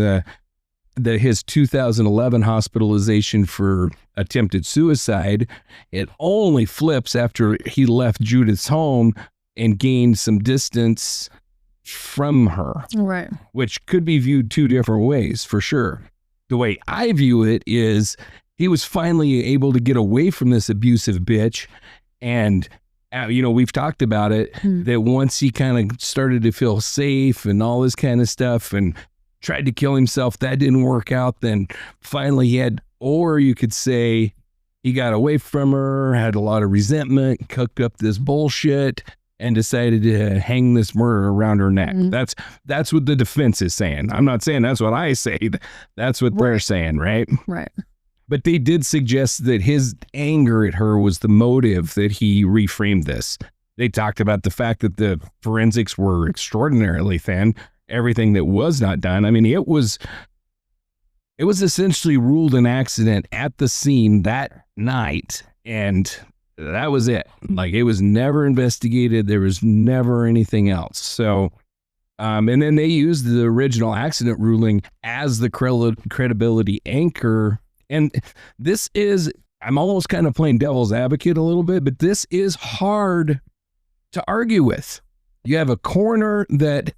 his 2011 hospitalization for attempted suicide. It only flips after he left Judith's home and gained some distance from her.
Right.
Which could be viewed two different ways, for sure. The way I view it is he was finally able to get away from this abusive bitch. And, we've talked about it, that once he kind of started to feel safe and all this kind of stuff and tried to kill himself, that didn't work out. Then finally he had, or you could say he got away from her, had a lot of resentment, cooked up this bullshit, and decided to hang this murder around her neck. That's what the defense is saying. I'm not saying that's what I say. That's what they're saying, right?
Right.
But they did suggest that his anger at her was the motive that he reframed this. They talked about the fact that the forensics were extraordinarily thin. Everything that was not done. I mean, it was essentially ruled an accident at the scene that night, and that was it. Like, it was never investigated. There was never anything else. So, and then they used the original accident ruling as the credibility anchor. And this is, I'm almost kind of playing devil's advocate a little bit, but this is hard to argue with. You have a coroner that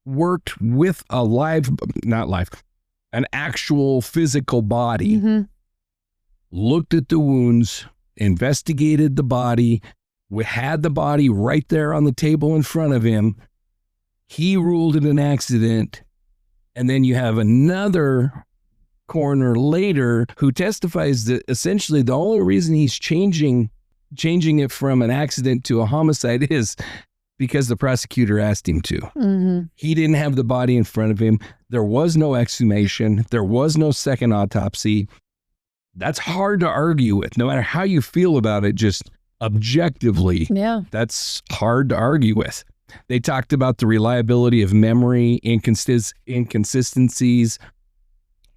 worked with an actual physical body, looked at the wounds, investigated the body. We had the body right there on the table in front of him. He ruled it an accident. And then you have another coroner later who testifies that essentially the only reason he's changing it from an accident to a homicide is because the prosecutor asked him to. He didn't have the body in front of him. There was no exhumation. There was no second autopsy. That's hard to argue with, no matter how you feel about it, just objectively. Yeah. That's hard to argue with. They talked about the reliability of memory, inconsistencies,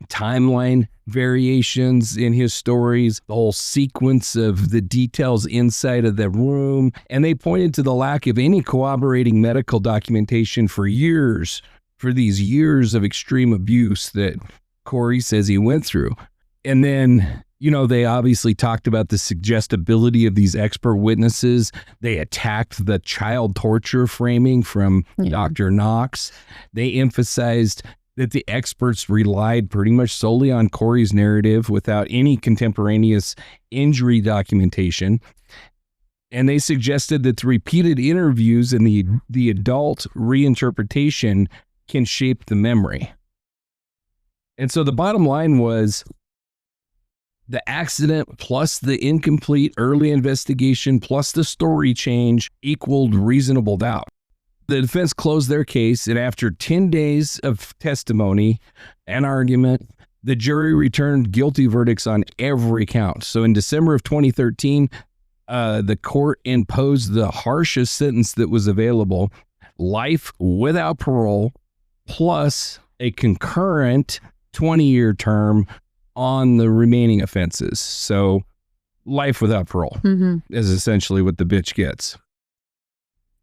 timeline variations in his stories, the whole sequence of the details inside of the room. And they pointed to the lack of any corroborating medical documentation for these years of extreme abuse that Corey says he went through. And then, they obviously talked about the suggestibility of these expert witnesses. They attacked the child torture framing from Dr. Knox. They emphasized that the experts relied pretty much solely on Corey's narrative without any contemporaneous injury documentation. And they suggested that the repeated interviews and the adult reinterpretation can shape the memory. And so the bottom line was the accident plus the incomplete early investigation plus the story change equaled reasonable doubt. The defense closed their case, and after 10 days of testimony and argument, the jury returned guilty verdicts on every count. So in December of 2013, the court imposed the harshest sentence that was available, life without parole, plus a concurrent 20-year term on the remaining offenses. So life without parole is essentially what the bitch gets.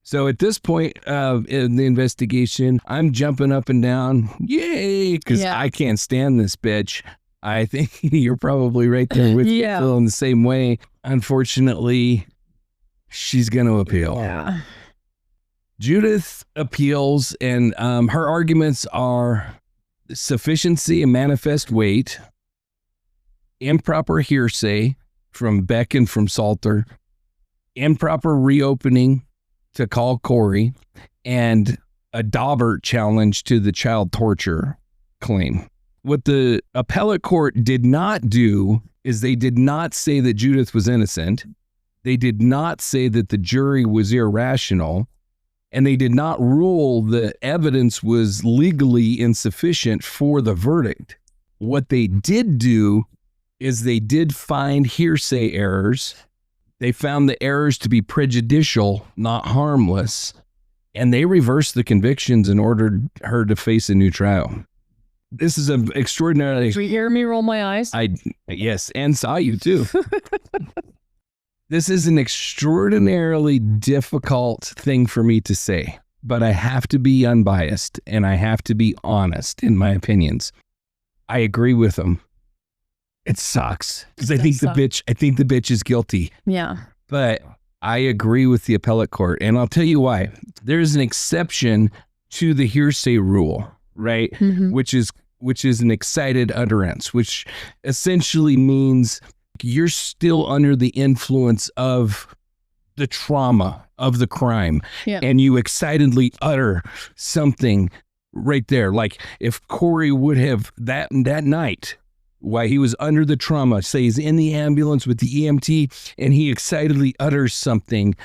So at this point in the investigation, I'm jumping up and down, yay, because I can't stand this bitch. I think you're probably right there with me, feeling the same way. Unfortunately, she's going to appeal.
Yeah.
Judith appeals, and her arguments are sufficiency and manifest weight, improper hearsay from Beck and from Salter, improper reopening to call Corey, and a Daubert challenge to the child torture claim. What the appellate court did not do is they did not say that Judith was innocent. They did not say that the jury was irrational. And they did not rule the evidence was legally insufficient for the verdict. What they did do is they did find hearsay errors. They found the errors to be prejudicial, not harmless, and they reversed the convictions and ordered her to face a new trial. This is an extraordinarily...
Did you hear me roll my eyes?
Yes, and saw you too. This is an extraordinarily difficult thing for me to say, but I have to be unbiased and I have to be honest in my opinions. I agree with them. It sucks because I think the bitch is guilty.
Yeah.
But I agree with the appellate court, and I'll tell you why. There's an exception to the hearsay rule, right? Which is an excited utterance, which essentially means you're still under the influence of the trauma of the crime, and you excitedly utter something right there. Like if Corey would have that night, while he was under the trauma, say he's in the ambulance with the EMT and he excitedly utters something,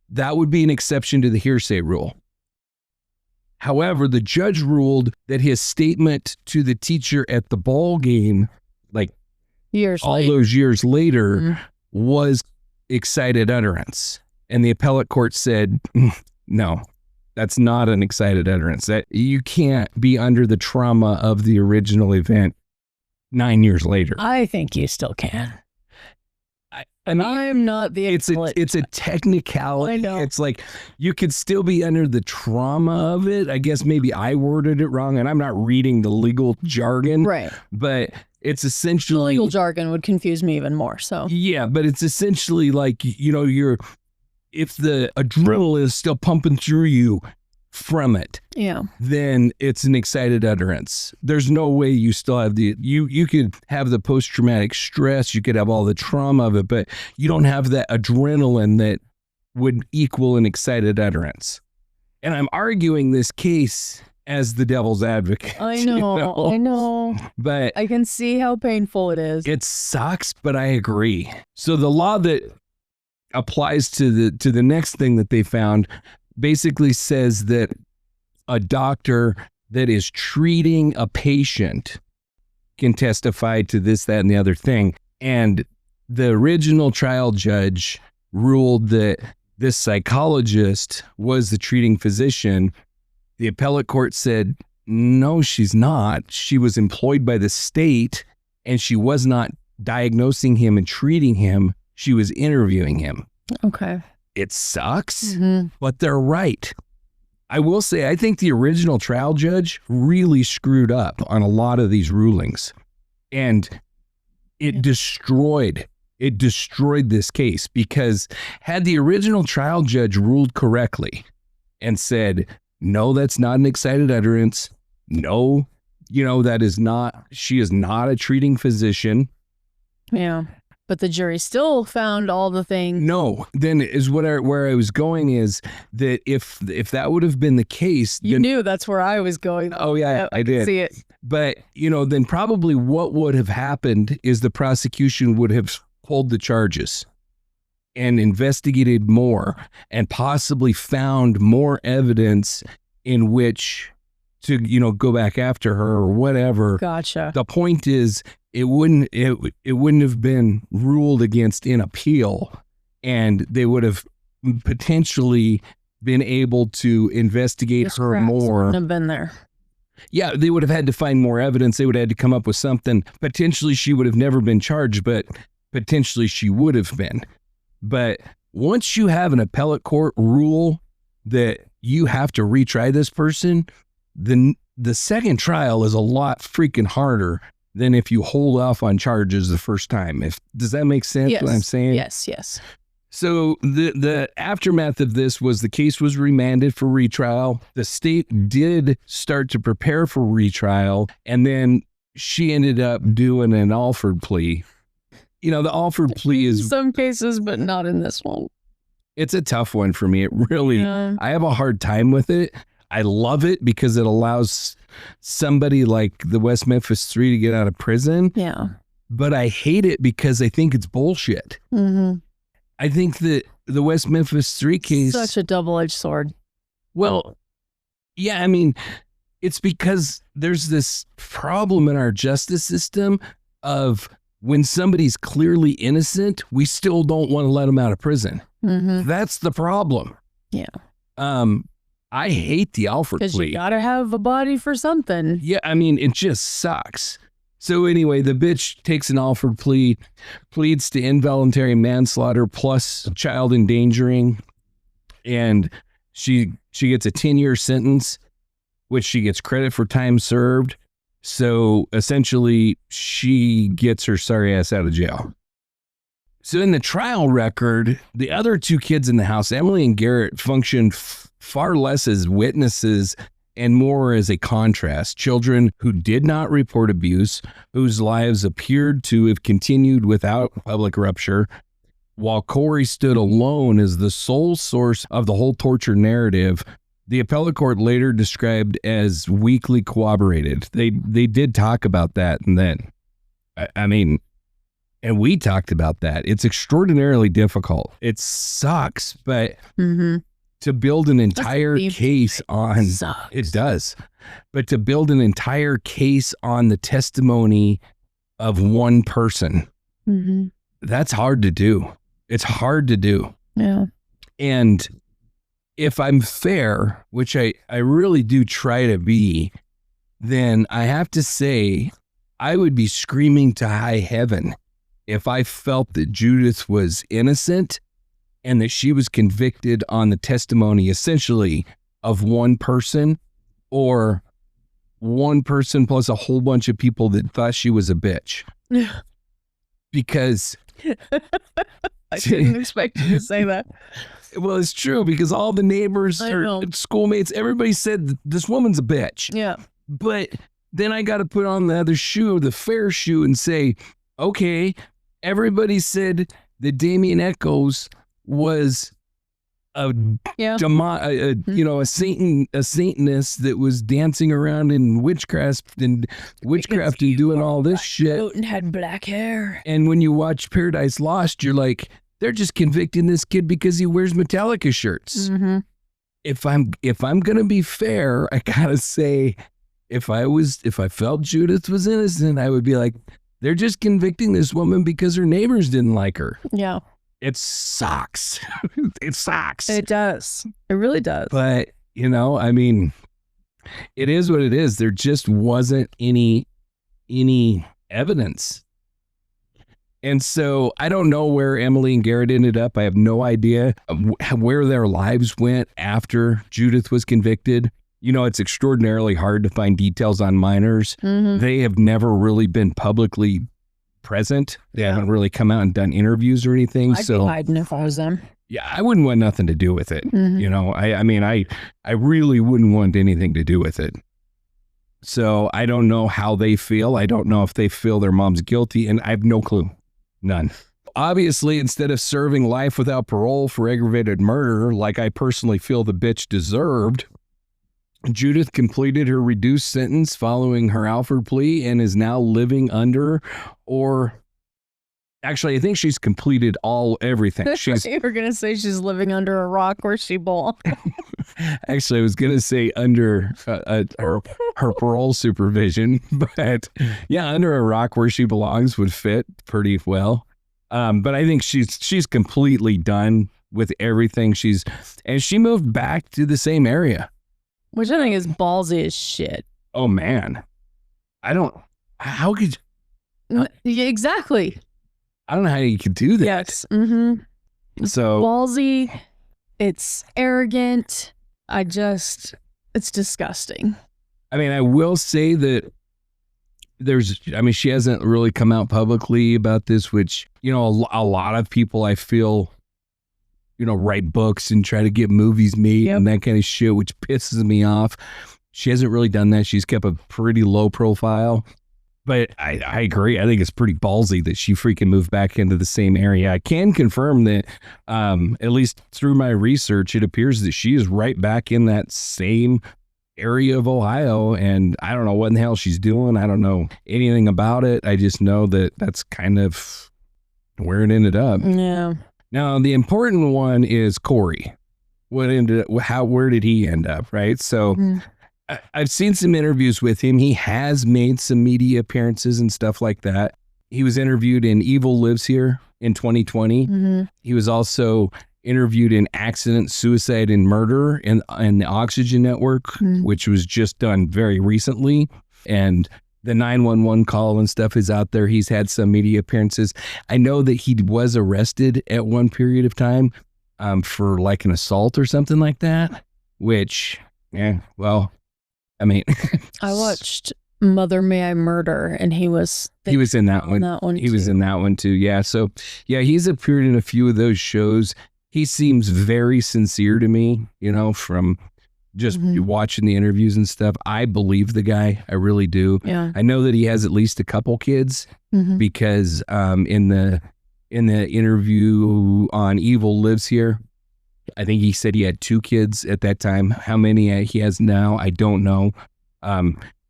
that would be an exception to the hearsay rule. However, the judge ruled that his statement to the teacher at the ball game, like those years later, was excited utterance. And the appellate court said, no, that's not an excited utterance. That you can't be under the trauma of the original event 9 years later.
I think you still can. I'm not the expert.
It's a technicality.
I know.
It's like you could still be under the trauma of it. I guess maybe I worded it wrong and I'm not reading the legal jargon.
Right.
But it's essentially...
The legal jargon would confuse me even more, so...
Yeah, but it's essentially like, you know, if the adrenaline is still pumping through you from it, then it's an excited utterance. There's no way you still have you could have the post-traumatic stress, you could have all the trauma of it, but you don't have that adrenaline that would equal an excited utterance. And I'm arguing this case as the devil's advocate.
I know, I know.
But
I can see how painful it is.
It sucks, but I agree. So the law that applies to the next thing that they found basically says that a doctor that is treating a patient can testify to this, that, and the other thing. And the original trial judge ruled that this psychologist was the treating physician. The appellate court said, no, she's not. She was employed by the state and she was not diagnosing him and treating him. She was interviewing him.
Okay.
It sucks, but they're right. I will say, I think the original trial judge really screwed up on a lot of these rulings, and it destroyed this case, because had the original trial judge ruled correctly and said, no, that's not an excited utterance. No, that is not, she is not a treating physician.
Yeah. But the jury still found all the things.
No, then is where I was going is that if that would have been the case,
you knew that's where I was going.
Oh yeah, I did
see it.
But then probably what would have happened is the prosecution would have pulled the charges and investigated more and possibly found more evidence in which to go back after her or whatever.
Gotcha.
The point is, it wouldn't have been ruled against in appeal, and they would have potentially been able to investigate her more.
Wouldn't have been there.
Yeah, they would have had to find more evidence. They would have had to come up with something. Potentially, she would have never been charged, but potentially she would have been. But once you have an appellate court rule that you have to retry this person, then the second trial is a lot freaking harder than if you hold off on charges the first time. Does that make sense,
Yes.
what I'm saying?
Yes.
So the aftermath of this was the case was remanded for retrial. The state did start to prepare for retrial, and then she ended up doing an Alford plea. The Alford plea
In
is...
some cases, but not in this one.
It's a tough one for me. It really... I have a hard time with it. I love it because it allows somebody like the West Memphis 3 to get out of prison.
Yeah.
But I hate it because I think it's bullshit.
Mm-hmm.
I think that the West Memphis 3 case...
Such a double-edged sword.
Well, yeah, I mean, it's because there's this problem in our justice system of when somebody's clearly innocent, we still don't want to let them out of prison.
Mm-hmm.
That's the problem.
Yeah.
I hate the Alford plea.
Because you gotta have a body for something.
Yeah, I mean, it just sucks. So anyway, the bitch takes an Alford plea, pleads to involuntary manslaughter plus child endangering, and she gets a 10-year sentence, which she gets credit for time served. So essentially, she gets her sorry ass out of jail. So in the trial record, the other two kids in the house, Emily and Garrett, functioned far less as witnesses and more as a contrast. Children who did not report abuse, whose lives appeared to have continued without public rupture, while Corey stood alone as the sole source of the whole torture narrative. The appellate court later described as weakly corroborated. They did talk about that, and then, I mean, and we talked about that. It's extraordinarily difficult. It sucks, but to build an entire case on it does. But to build an entire case on the testimony of one person, that's hard to do. It's hard to do.
Yeah.
And if I'm fair, which I really do try to be, then I have to say I would be screaming to high heaven if I felt that Judith was innocent and that she was convicted on the testimony essentially of one person, or one person plus a whole bunch of people that thought she was a bitch. Because
I didn't expect you to say that.
Well, it's true, because all the neighbors or schoolmates, everybody said this woman's a bitch.
Yeah.
But then I got to put on the other shoe, the fair shoe, and say, okay, everybody said that Damien Echoes was a Satanist that was dancing around in witchcraft and doing all this shit.
And had black hair.
And when you watch Paradise Lost, you're like, they're just convicting this kid because he wears Metallica shirts. If I'm gonna be fair, I gotta say, if I felt Judith was innocent, I would be like, they're just convicting this woman because her neighbors didn't like her.
Yeah.
It sucks. It sucks.
It does. It really does.
But, I mean, it is what it is. There just wasn't any evidence. And so I don't know where Emily and Garrett ended up. I have no idea where their lives went after Judith was convicted. It's extraordinarily hard to find details on minors. They have never really been publicly present. They haven't really come out and done interviews or anything.
I'd be hiding if I was them.
Yeah, I wouldn't want nothing to do with it. I mean, I really wouldn't want anything to do with it. So I don't know how they feel. I don't know if they feel their mom's guilty, and I have no clue. None. Obviously, instead of serving life without parole for aggravated murder, like I personally feel the bitch deserved, Judith completed her reduced sentence following her Alford plea and is now living under, or actually, I think she's completed everything.
You were going to say she's living under a rock where she belongs.
Actually, I was going to say under her parole supervision, but yeah, under a rock where she belongs would fit pretty well. But I think she's completely done with everything. She moved back to the same area.
Which I think is ballsy as shit.
Oh, man. How could you?
Yeah, exactly.
I don't know how you could do that.
Yes. Mm-hmm.
So
ballsy. It's arrogant. It's disgusting.
I mean, I will say that she hasn't really come out publicly about this, which, a lot of people I feel, write books and try to get movies made and that kind of shit, which pisses me off. She hasn't really done that. She's kept a pretty low profile. But I agree. I think it's pretty ballsy that she freaking moved back into the same area. I can confirm that, at least through my research, it appears that she is right back in that same area of Ohio. And I don't know what in the hell she's doing. I don't know anything about it. I just know that that's kind of where it ended up.
Yeah.
Now, the important one is Corey. Where did he end up, right? So I've seen some interviews with him. He has made some media appearances and stuff like that. He was interviewed in Evil Lives Here in 2020. Mm-hmm. He was also interviewed in Accident, Suicide, and Murder in the Oxygen Network, which was just done very recently. And the 911 call and stuff is out there. He's had some media appearances. I know that he was arrested at one period of time for like an assault or something like that, which, I mean,
I watched Mother May I Murder, and he was
in that one. He was in that one too. Yeah. So yeah, he's appeared in a few of those shows. He seems very sincere to me, from just watching the interviews and stuff. I believe the guy. I really do.
Yeah.
I know that he has at least a couple kids because in the interview on Evil Lives Here, I think he said he had 2 kids at that time. How many he has now, I don't know.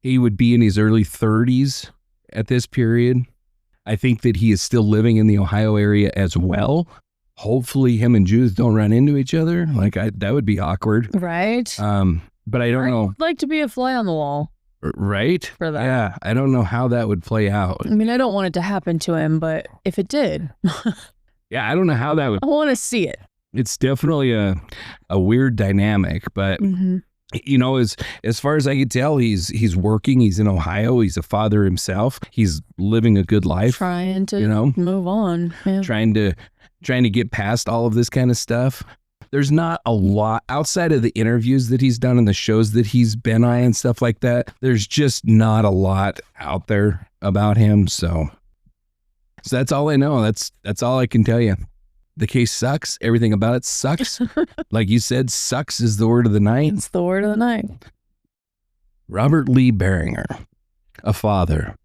He would be in his early 30s at this period. I think that he is still living in the Ohio area as well. Hopefully him and Judith don't run into each other. That would be awkward.
Right.
But I don't know.
I'd like to be a fly on the wall.
Right?
For that.
Yeah. I don't know how that would play out.
I mean, I don't want it to happen to him, but if it did.
Yeah, I don't know how that would.
I want to see it.
It's definitely a weird dynamic, but as far as I can tell, he's working. He's in Ohio. He's a father himself. He's living a good life.
Trying to move on. Yeah.
Trying to get past all of this kind of stuff. There's not a lot outside of the interviews that he's done and the shows that he's been on and stuff like that. There's just not a lot out there about him. So that's all I know. That's all I can tell you. The case sucks. Everything about it sucks. Like you said, sucks is the word of the night.
It's the word of the night.
Robert Lee Breininger, a father,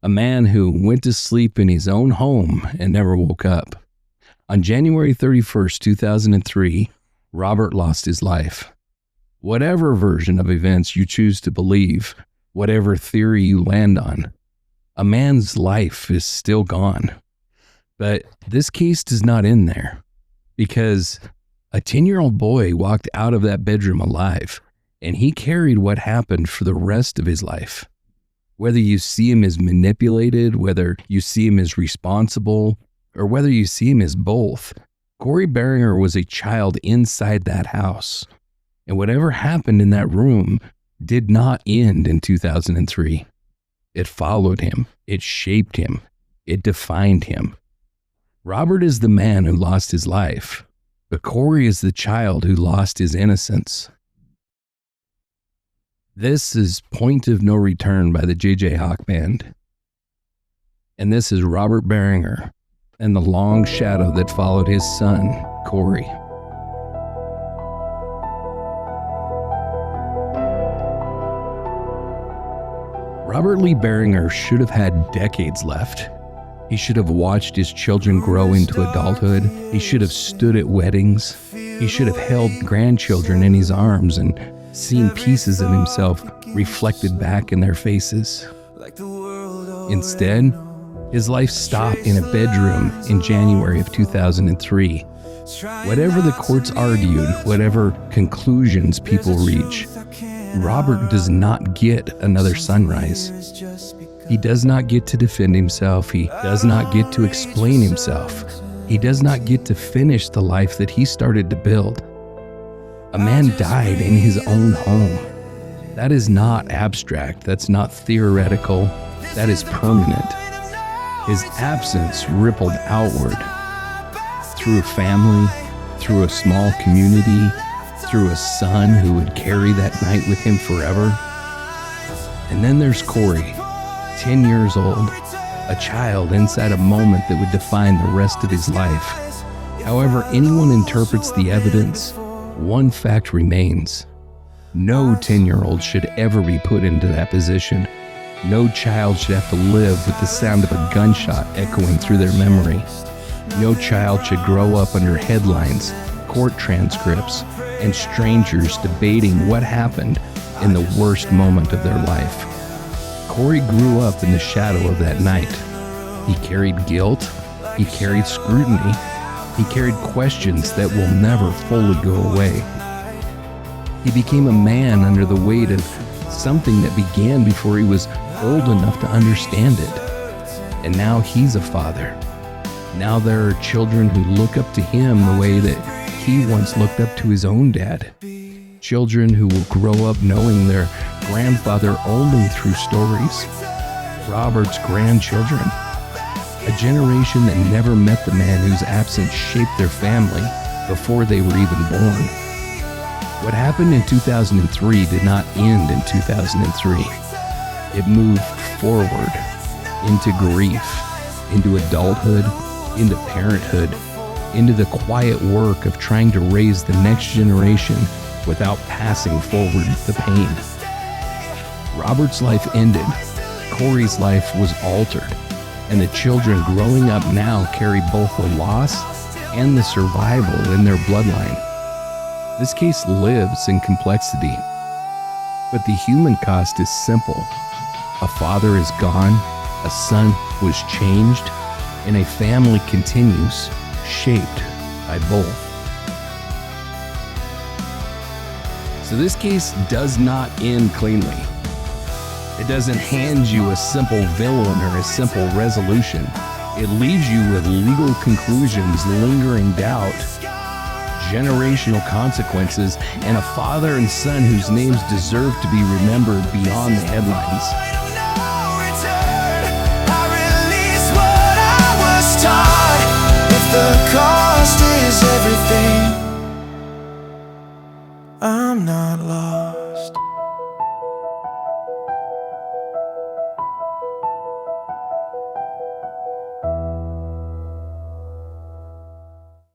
a man who went to sleep in his own home and never woke up. On January 31st, 2003, Robert lost his life. Whatever version of events you choose to believe, whatever theory you land on, a man's life is still gone. But this case does not end there, because a 10-year-old boy walked out of that bedroom alive, and he carried what happened for the rest of his life. Whether you see him as manipulated, whether you see him as responsible, or whether you see him as both, Corey Breininger was a child inside that house. And whatever happened in that room did not end in 2003. It followed him. It shaped him. It defined him. Robert is the man who lost his life, but Corey is the child who lost his innocence. This is Point of No Return by the J.J. Hawk Band. And this is Robert Breininger and the long shadow that followed his son, Corey. Robert Lee Breininger should have had decades left. He should have watched his children grow into adulthood. He should have stood at weddings. He should have held grandchildren in his arms and seen pieces of himself reflected back in their faces. Instead, his life stopped in a bedroom in January of 2003. Whatever the courts argued, whatever conclusions people reach, Robert does not get another sunrise. He does not get to defend himself. He does not get to explain himself. He does not get to finish the life that he started to build. A man died in his own home. That is not abstract. That's not theoretical. That is permanent. His absence rippled outward through a family, through a small community, through a son who would carry that night with him forever. And then there's Corey, 10 years old, a child inside a moment that would define the rest of his life. However anyone interprets the evidence, one fact remains. No 10-year-old should ever be put into that position. No child should have to live with the sound of a gunshot echoing through their memory. No child should grow up under headlines, court transcripts, and strangers debating what happened in the worst moment of their life. Corey grew up in the shadow of that night. He carried guilt, he carried scrutiny, he carried questions that will never fully go away. He became a man under the weight of something that began before he was old enough to understand it. And now he's a father. Now there are children who look up to him the way that he once looked up to his own dad. Children who will grow up knowing their grandfather only through stories. Robert's grandchildren. A generation that never met the man whose absence shaped their family before they were even born. What happened in 2003 did not end in 2003. It moved forward into grief, into adulthood, into parenthood, into the quiet work of trying to raise the next generation without passing forward the pain. Robert's life ended. Corey's life was altered. And the children growing up now carry both the loss and the survival in their bloodline. This case lives in complexity. But the human cost is simple. A father is gone, a son was changed, and a family continues, shaped by both. So this case does not end cleanly. It doesn't hand you a simple villain or a simple resolution. It leaves you with legal conclusions, lingering doubt, generational consequences, and a father and son whose names deserve to be remembered beyond the headlines.
If the cost is everything, I'm not lost.